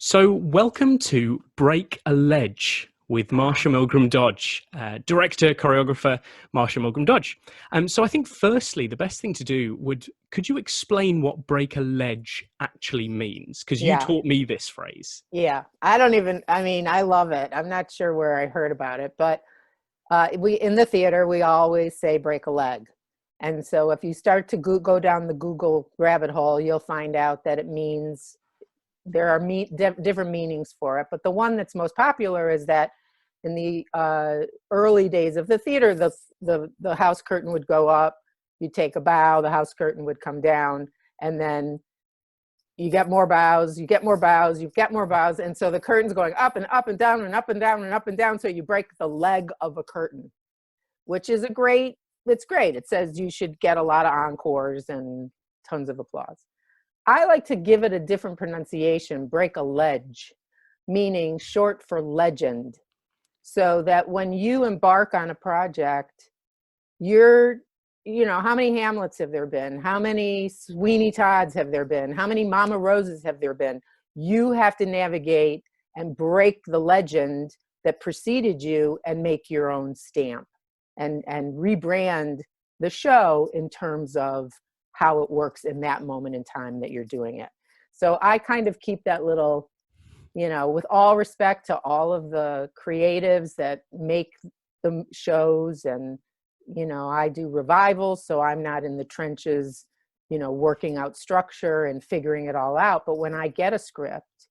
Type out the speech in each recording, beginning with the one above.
So, welcome to Break a Ledge with Marcia Milgrom Dodge, director, choreographer, Marcia Milgrom Dodge. So I think firstly, the best thing to do could you explain what break a ledge actually means? Because you Yeah, taught me this phrase. yeah. I love it. I'm not sure where I heard about it, but we in the theater, we always say break a leg. And so if you start to go down the Google rabbit hole, you'll find out that it means there are different meanings for it. But the one that's most popular is that in the early days of the theater, the house curtain would go up, you take a bow, the house curtain would come down, and then you get more bows, you get more bows, you get more bows. And so the curtain's going up and up and down and up and down and up and down. So you break the leg of a curtain, which is it's great. It says you should get a lot of encores and tons of applause. I like to give it a different pronunciation, break a ledge, meaning short for legend. So that when you embark on a project, how many Hamlets have there been? How many Sweeney Todds have there been? How many Mama Roses have there been? You have to navigate and break the legend that preceded you and make your own stamp and rebrand the show in terms of how it works in that moment in time that you're doing it. So I kind of keep that little, with all respect to all of the creatives that make the shows, and I do revivals, so I'm not in the trenches, working out structure and figuring it all out. But when I get a script,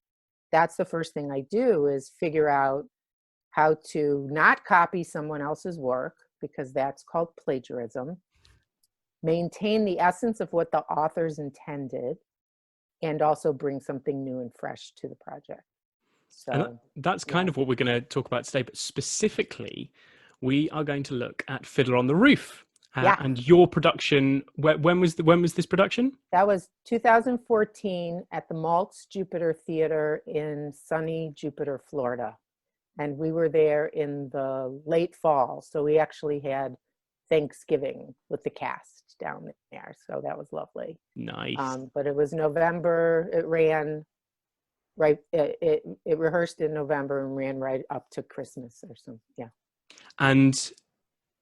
that's the first thing I do is figure out how to not copy someone else's work, because that's called plagiarism, maintain the essence of what the authors intended, and also bring something new and fresh to the project. And So that's kind yeah. of what we're going to talk about today. But specifically, we are going to look at Fiddler on the Roof Yeah, and your production. When was this production? that was 2014 at the Maltz Jupiter Theater in sunny Jupiter, Florida. And we were there in the late fall. So we actually had Thanksgiving with the cast down there. So that was lovely. Nice. But it was November. It ran right. It rehearsed in November and ran right up to Christmas or something. Yeah. And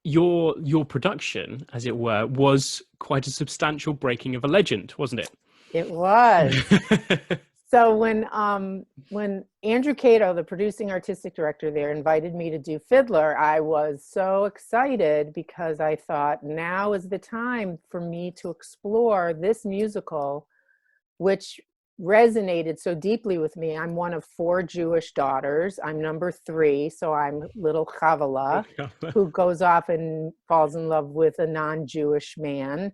your production, as it were, was quite a substantial breaking of a legend, wasn't It was. it? So when Andrew Cato, the producing artistic director there, invited me to do Fiddler, I was so excited because I thought now is the time for me to explore this musical, which resonated so deeply with me. I'm one of 4 Jewish daughters. I'm number 3, so I'm little Chavala, who goes off and falls in love with a non-Jewish man.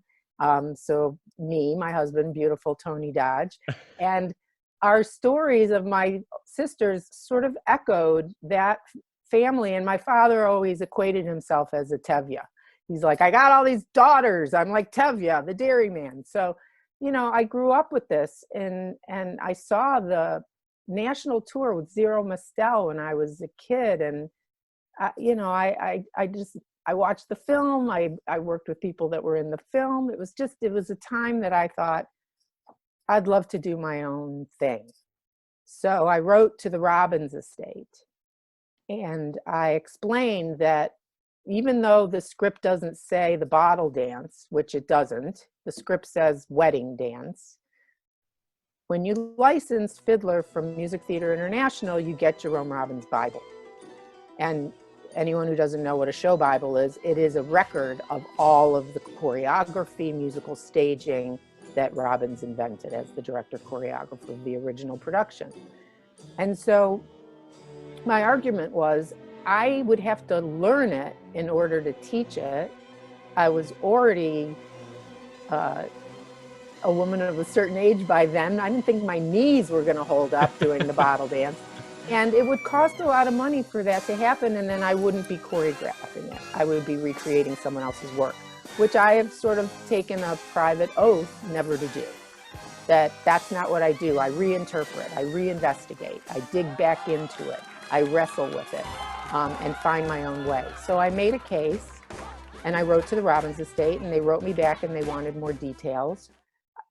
So me, my husband, beautiful Tony Dodge, and our stories of my sisters sort of echoed that family. And my father always equated himself as a Tevye. He's like, I got all these daughters. I'm like Tevye, the dairyman. So, I grew up with this, and I saw the national tour with Zero Mostel when I was a kid. And, I watched the film. I worked with people that were in the film. It was a time that I thought, I'd love to do my own thing. So I wrote to the Robbins estate, and I explained that even though the script doesn't say the bottle dance, which it doesn't, the script says wedding dance. When you license Fiddler from Music Theater International, you get Jerome Robbins' Bible. And anyone who doesn't know what a show Bible is, it is a record of all of the choreography, musical staging, that Robbins invented as the director choreographer of the original production. And so my argument was I would have to learn it in order to teach it. I was already a woman of a certain age by then. I didn't think my knees were going to hold up doing the bottle dance. And it would cost a lot of money for that to happen, and then I wouldn't be choreographing it. I would be recreating someone else's work, which I have sort of taken a private oath never to do. That's not what I do. I reinterpret, I reinvestigate, I dig back into it, I wrestle with it, and find my own way. So I made a case, and I wrote to the Robbins estate, and they wrote me back and they wanted more details.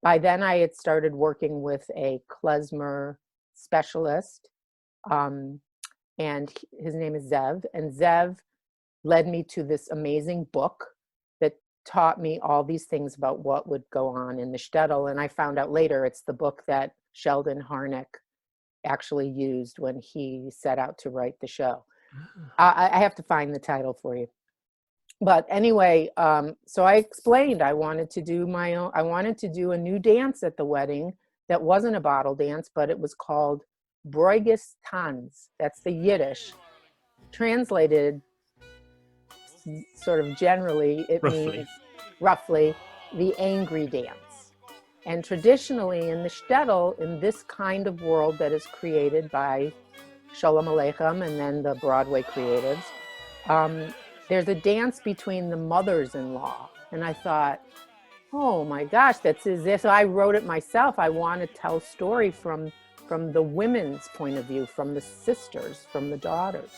By then I had started working with a klezmer specialist, and his name is Zev. And Zev led me to this amazing book that taught me all these things about what would go on in the shtetl. And I found out later it's the book that Sheldon Harnick actually used when he set out to write the show. I have to find the title for you. But anyway, so I explained I wanted to do a new dance at the wedding that wasn't a bottle dance, but it was called Bruiges Tanz. That's the Yiddish. Translated sort of generally, it means roughly the angry dance. And traditionally in the shtetl, in this kind of world that is created by Shalom Aleichem and then the Broadway creatives, there's a dance between the mothers-in-law. And I thought, oh my gosh, that's as if I wrote it myself. I want to tell a story from the women's point of view, from the sisters, from the daughters.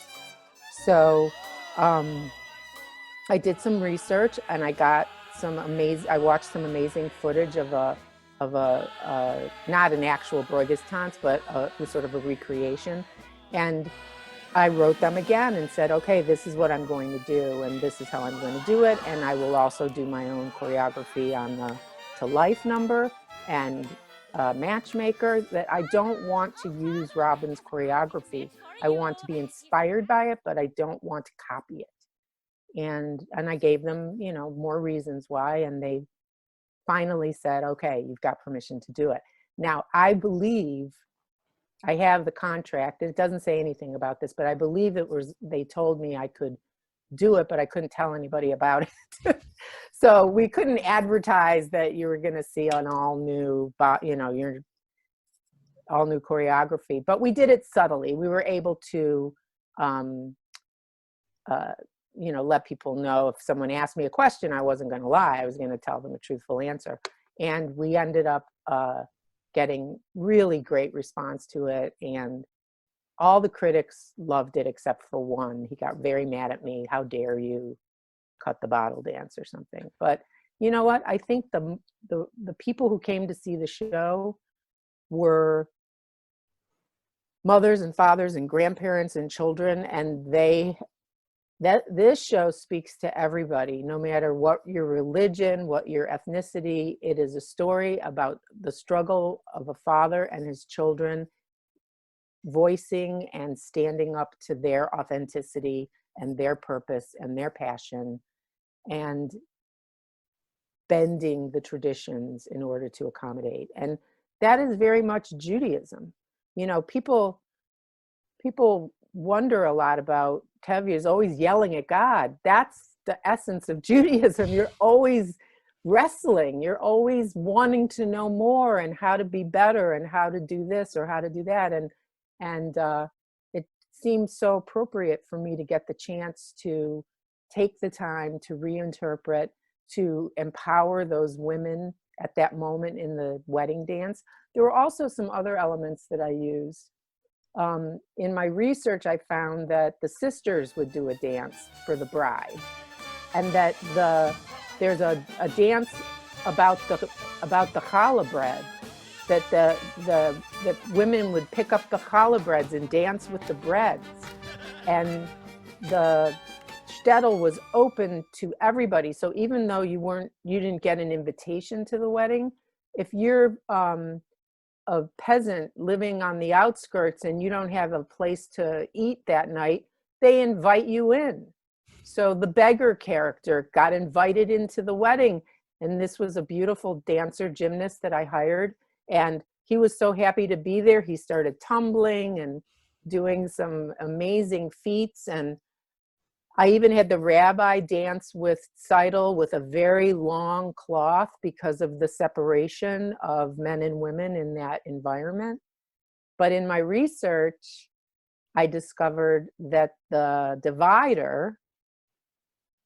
So I did some research and I got I watched some amazing footage of a not an actual Bruiges Tanz, but sort of a recreation. And I wrote them again and said, okay, this is what I'm going to do, and this is how I'm going to do it. And I will also do my own choreography on the To Life number and Matchmaker. That I don't want to use Robbins' choreography. I want to be inspired by it, but I don't want to copy it. And I gave them, more reasons why, and they finally said, okay, you've got permission to do it. Now, I believe I have the contract. It doesn't say anything about this, but I believe they told me I could do it, but I couldn't tell anybody about it. So we couldn't advertise that you were going to see an all new choreography, but we did it subtly. We were able to, let people know if someone asked me a question, I wasn't going to lie. I was going to tell them a truthful answer. And we ended up getting really great response to it. And all the critics loved it except for one. He got very mad at me. How dare you cut the bottle dance or something. But you know what? I think the people who came to see the show were mothers and fathers and grandparents and children, and this show speaks to everybody, no matter what your religion, what your ethnicity. It is a story about the struggle of a father and his children voicing and standing up to their authenticity and their purpose and their passion, and bending the traditions in order to accommodate. And that is very much Judaism. People wonder a lot about Tevye is always yelling at God. That's the essence of Judaism. You're always wrestling. You're always wanting to know more and how to be better and how to do this or how to do that. And it seemed so appropriate for me to get the chance to take the time to reinterpret, to empower those women at that moment in the wedding dance. There were also some other elements that I used. In my research, I found that the sisters would do a dance for the bride, and that there's a dance about the challah bread, that the women would pick up the challah breads and dance with the breads, and the shtetl was open to everybody. So even though you didn't get an invitation to the wedding, if you're a peasant living on the outskirts and you don't have a place to eat that night, they invite you in. So the beggar character got invited into the wedding, and this was a beautiful dancer gymnast that I hired, and he was so happy to be there. He started tumbling and doing some amazing feats, and I even had the rabbi dance with Seidel with a very long cloth because of the separation of men and women in that environment. But in my research, I discovered that the divider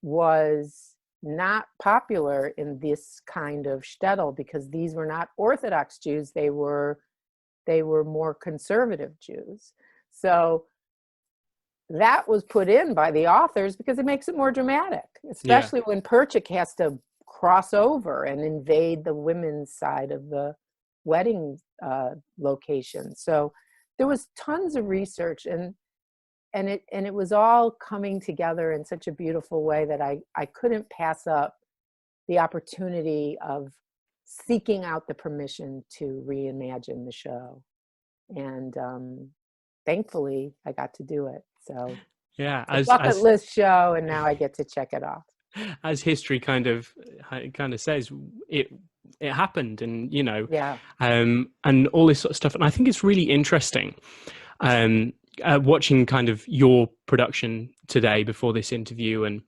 was not popular in this kind of shtetl because these were not Orthodox Jews. They were more conservative Jews. So that was put in by the authors because it makes it more dramatic, especially when Perchik has to cross over and invade the women's side of the wedding location. So there was tons of research, and it was all coming together in such a beautiful way that I couldn't pass up the opportunity of seeking out the permission to reimagine the show. And thankfully I got to do it. So Yeah, it's a bucket list show, and now I get to check it off. as history kind of says, it happened, and Yeah. and all this sort of stuff. And I think it's really interesting watching kind of your production today before this interview, and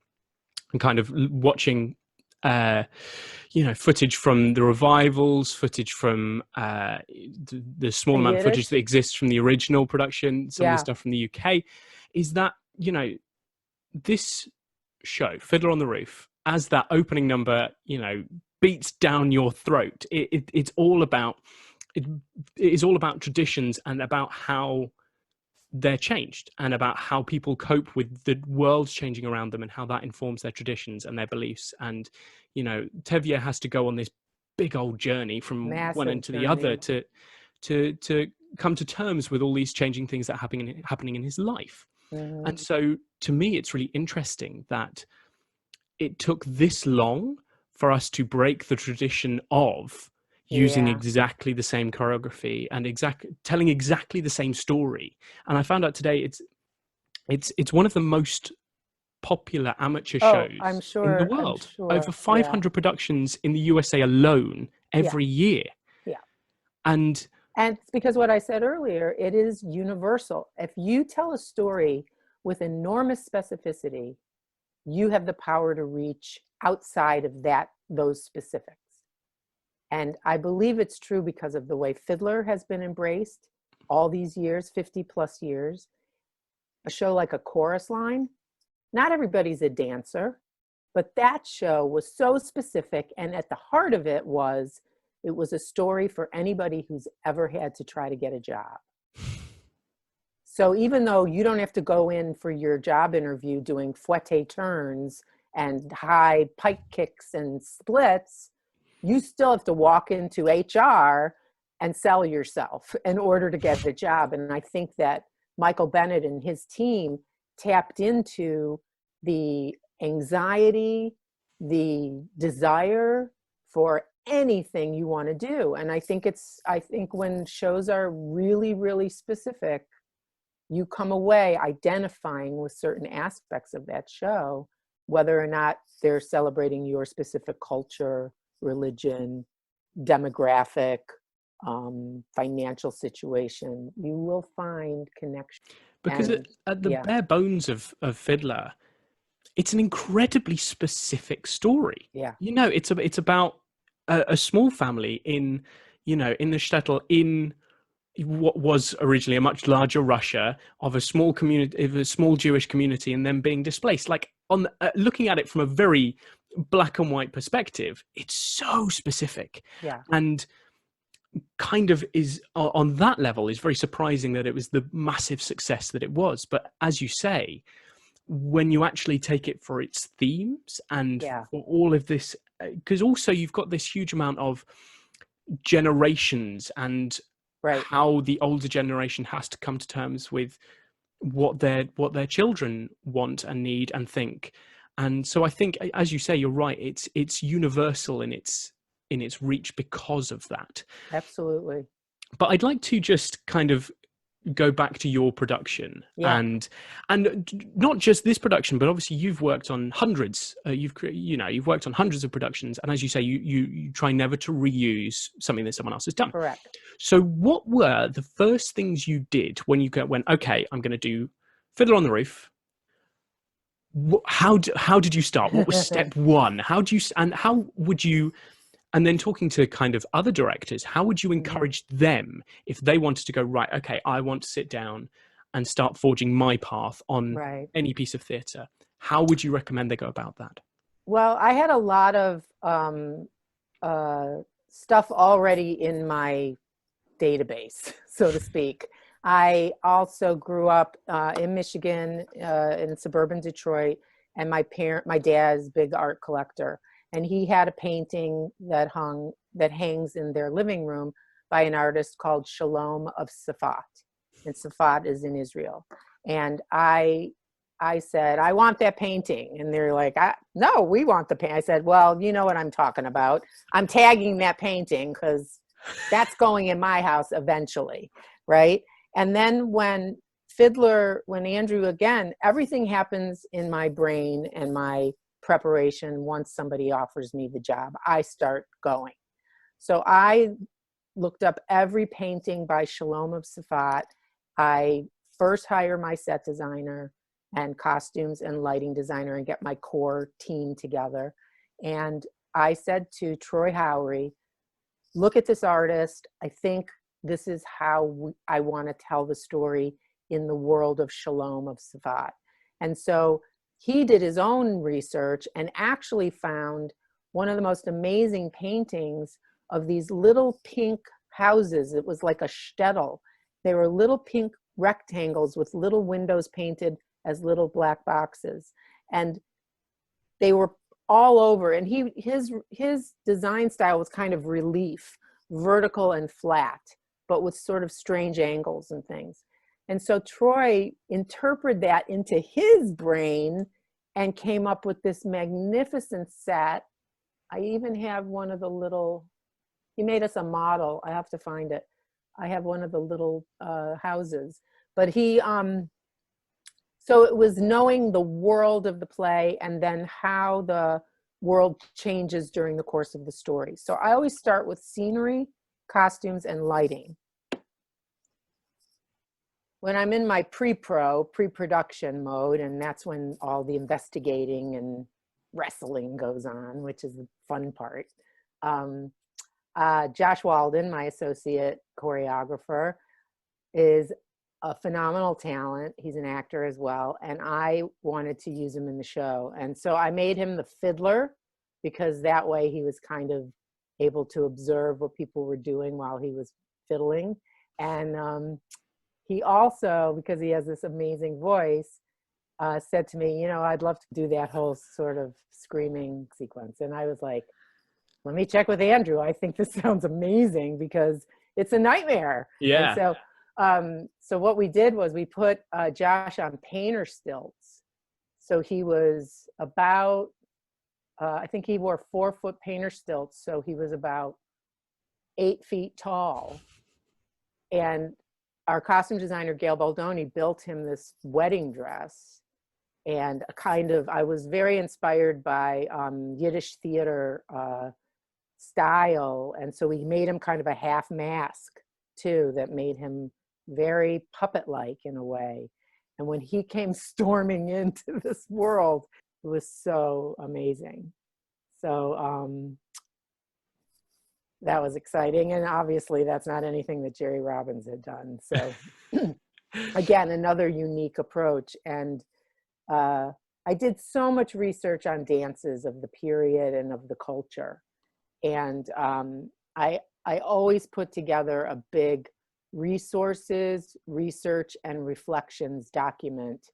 kind of watching footage from the revivals, footage from the small amount of footage that exists from the original production, some of the stuff from the UK, is that this show, Fiddler on the Roof, as that opening number beats down your throat. It's all about it is all about traditions, and about how they're changed, and about how people cope with the world changing around them, and how that informs their traditions and their beliefs. And Tevye has to go on this big old journey from one end to the other to come to terms with all these changing things that are happening in his life. Mm-hmm. And so to me, it's really interesting that it took this long for us to break the tradition of using exactly the same choreography and telling exactly the same story. And I found out today it's one of the most popular amateur shows in the world. Over 500 productions in the USA alone every year. Yeah. And it's because what I said earlier, it is universal. If you tell a story with enormous specificity, you have the power to reach outside of those specifics. And I believe it's true because of the way Fiddler has been embraced all these years, 50 plus years. A show like A Chorus Line, not everybody's a dancer, but that show was so specific. And at the heart of it was a story for anybody who's ever had to try to get a job. So even though you don't have to go in for your job interview doing fouette turns and high pike kicks and splits, you still have to walk into HR and sell yourself in order to get the job. And I think that Michael Bennett and his team tapped into the anxiety, the desire for anything you want to do. And I think when shows are really, really specific, you come away identifying with certain aspects of that show, whether or not they're celebrating your specific culture, religion, demographic, financial situation. You will find connection. Because at the bare bones of Fiddler, it's an incredibly specific story. Yeah. It's about a small family in the shtetl in what was originally a much larger Russia, of a small community, of a small Jewish community, and then being displaced. Like looking at it from a very black and white perspective, it's so specific. Yeah. And kind of is on that level is very surprising that it was the massive success that it was. But as you say, when you actually take it for its themes and for all of this, because also you've got this huge amount of generations and how the older generation has to come to terms with what their children want and need and think. And so I think, as you say, you're right. It's universal in its reach because of that. Absolutely. But I'd like to just kind of go back to your production and not just this production, but obviously you've worked on hundreds. You've worked on hundreds of productions, and as you say, you try never to reuse something that someone else has done. Correct. So, what were the first things you did when you went, okay, I'm going to do Fiddler on the Roof? How did you start? What was step one? How would you? And then talking to kind of other directors, how would you encourage them if they wanted to go, right, okay, I want to sit down and start forging my path on any piece of theatre? How would you recommend they go about that? Well, I had a lot of stuff already in my database, so to speak. I also grew up in Michigan, in suburban Detroit, and my dad's a big art collector. And he had a painting that hangs in their living room by an artist called Shalom of Safat. and Safat is in Israel. And I said, I want that painting. And they're like, no, we want the painting. I said, well, you know what I'm talking about. I'm tagging that painting because that's going in my house eventually, right? And then when Andrew, again, everything happens in my brain and my preparation. Once somebody offers me the job, I start going. So I looked up every painting by Shalom of Safat. I first hire my set designer and costumes and lighting designer and get my core team together. And I said to Troy Howery, look at this artist. I think this is how I want to tell the story in the world of Shalom of Safat. And so he did his own research and actually found one of the most amazing paintings of these little pink houses. It was like a shtetl. They were little pink rectangles with little windows painted as little black boxes. And they were all over. And his design style was kind of relief, vertical and flat, but with sort of strange angles and things. And so Troy interpreted that into his brain and came up with this magnificent set. I even have one of the little, he made us a model. I have to find it. I have one of the little houses. But he, so it was knowing the world of the play and then how the world changes during the course of the story. So I always start with scenery, costumes, and lighting. When I'm in my pre-production mode, and that's when all the investigating and wrestling goes on, which is the fun part. Josh Walden, my associate choreographer, is a phenomenal talent. He's an actor as well, and I wanted to use him in the show. And so I made him the fiddler, because that way he was kind of able to observe what people were doing while he was fiddling. And he also, because he has this amazing voice, said to me, you know, I'd love to do that whole sort of screaming sequence. And I was like, let me check with Andrew. I think this sounds amazing because it's a nightmare. Yeah. And so what we did was we put Josh on painter stilts. So he was about, I think he wore 4-foot painter stilts. So he was about 8 feet tall. And our costume designer, Gail Baldoni, built him this wedding dress. And a kind of, I was very inspired by Yiddish theater style. And so we made him kind of a half mask too, that made him very puppet-like in a way. And when he came storming into this world, it was so amazing. So that was exciting. And obviously that's not anything that Jerry Robbins had done. So again, another unique approach. And I did so much research on dances of the period and of the culture. And I always put together a big resources, research, and reflections document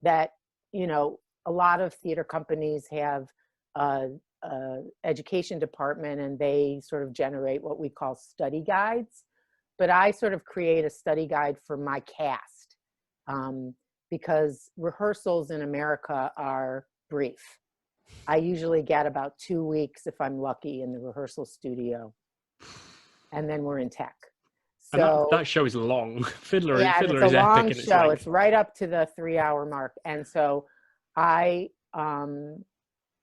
that, you know, a lot of theater companies have education department, and they sort of generate what we call study guides. But I sort of create a study guide for my cast because rehearsals in America are brief. I usually get about 2 weeks, if I'm lucky, in the rehearsal studio, and then we're in tech. So and that show is long. Fiddler it's is a long epic in its show. length. It's right up to the 3-hour mark. And so I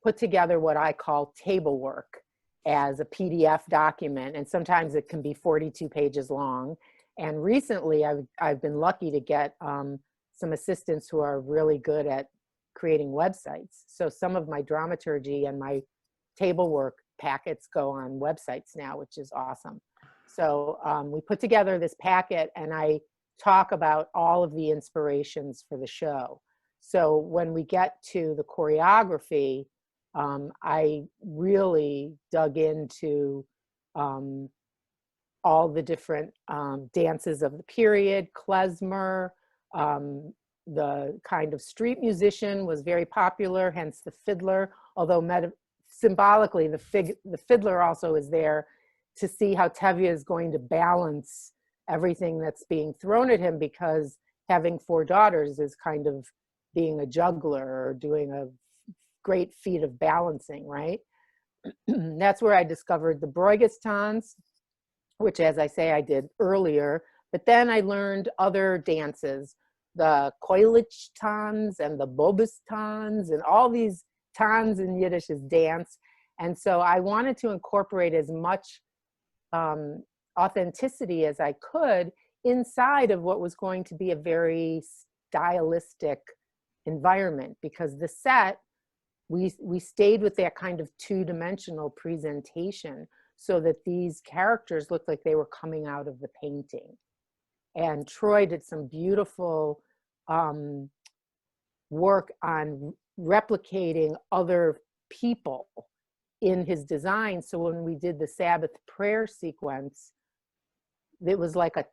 put together what I call table work as a PDF document. And sometimes it can be 42 pages long. And recently I've been lucky to get some assistants who are really good at creating websites. So some of my dramaturgy and my table work packets go on websites now, which is awesome. So we put together this packet, and I talk about all of the inspirations for the show. So when we get to the choreography, I really dug into all the different dances of the period. Klezmer, the kind of street musician, was very popular, hence the fiddler, although symbolically the fiddler also is there to see how Tevye is going to balance everything that's being thrown at him, because having 4 daughters is kind of being a juggler or doing a great feat of balancing, right? That's where I discovered the Broigestans, which, as I say, I did earlier. But then I learned other dances, the Koilichtans and the Bobistans, and all these tans in Yiddish is dance. And so I wanted to incorporate as much authenticity as I could inside of what was going to be a very stylistic environment, because the set, we stayed with that kind of 2-dimensional presentation so that these characters looked like they were coming out of the painting. And Troy did some beautiful work on replicating other people in his design. So when we did the Sabbath prayer sequence, it was like a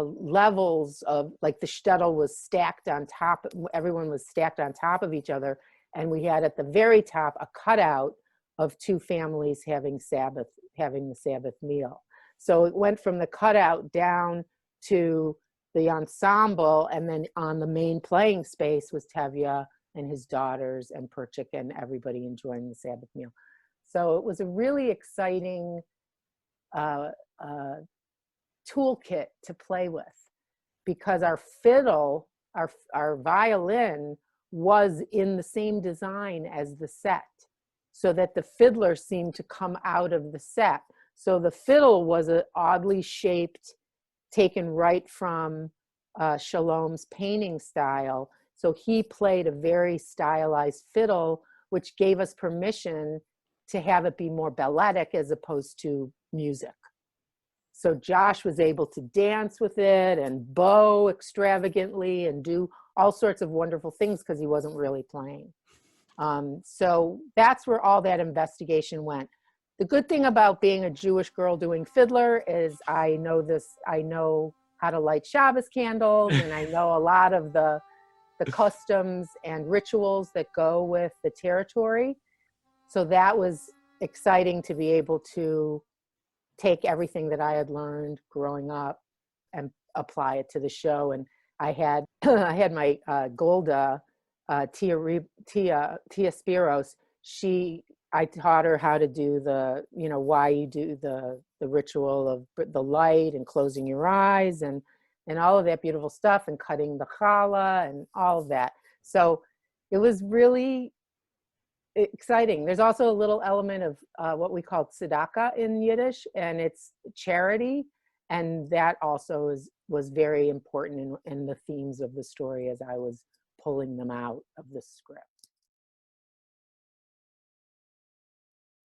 levels of, like, the shtetl was stacked on top, everyone was stacked on top of each other. And we had at the very top a cutout of 2 families having the Sabbath meal. So it went from the cutout down to the ensemble, and then on the main playing space was Tevye and his daughters and Perchik and everybody enjoying the Sabbath meal. So it was a really exciting toolkit to play with, because our fiddle, our violin was in the same design as the set, so that the fiddler seemed to come out of the set. So the fiddle was an oddly shaped, taken right from Shalom's painting style. So he played a very stylized fiddle, which gave us permission to have it be more balletic as opposed to music. So Josh was able to dance with it and bow extravagantly and do all sorts of wonderful things because he wasn't really playing. So that's where all that investigation went. The good thing about being a Jewish girl doing Fiddler is I know how to light Shabbos candles, and I know a lot of the customs and rituals that go with the territory. So that was exciting to be able to take everything that I had learned growing up and apply it to the show. And I had I had my Golda, Tia Spiros. I taught her how to do the, why you do the ritual of the light and closing your eyes and all of that beautiful stuff, and cutting the challah and all of that. So it was really exciting. There's also a little element of what we call tzedakah in Yiddish, and it's charity. And that also was very important in the themes of the story as I was pulling them out of the script.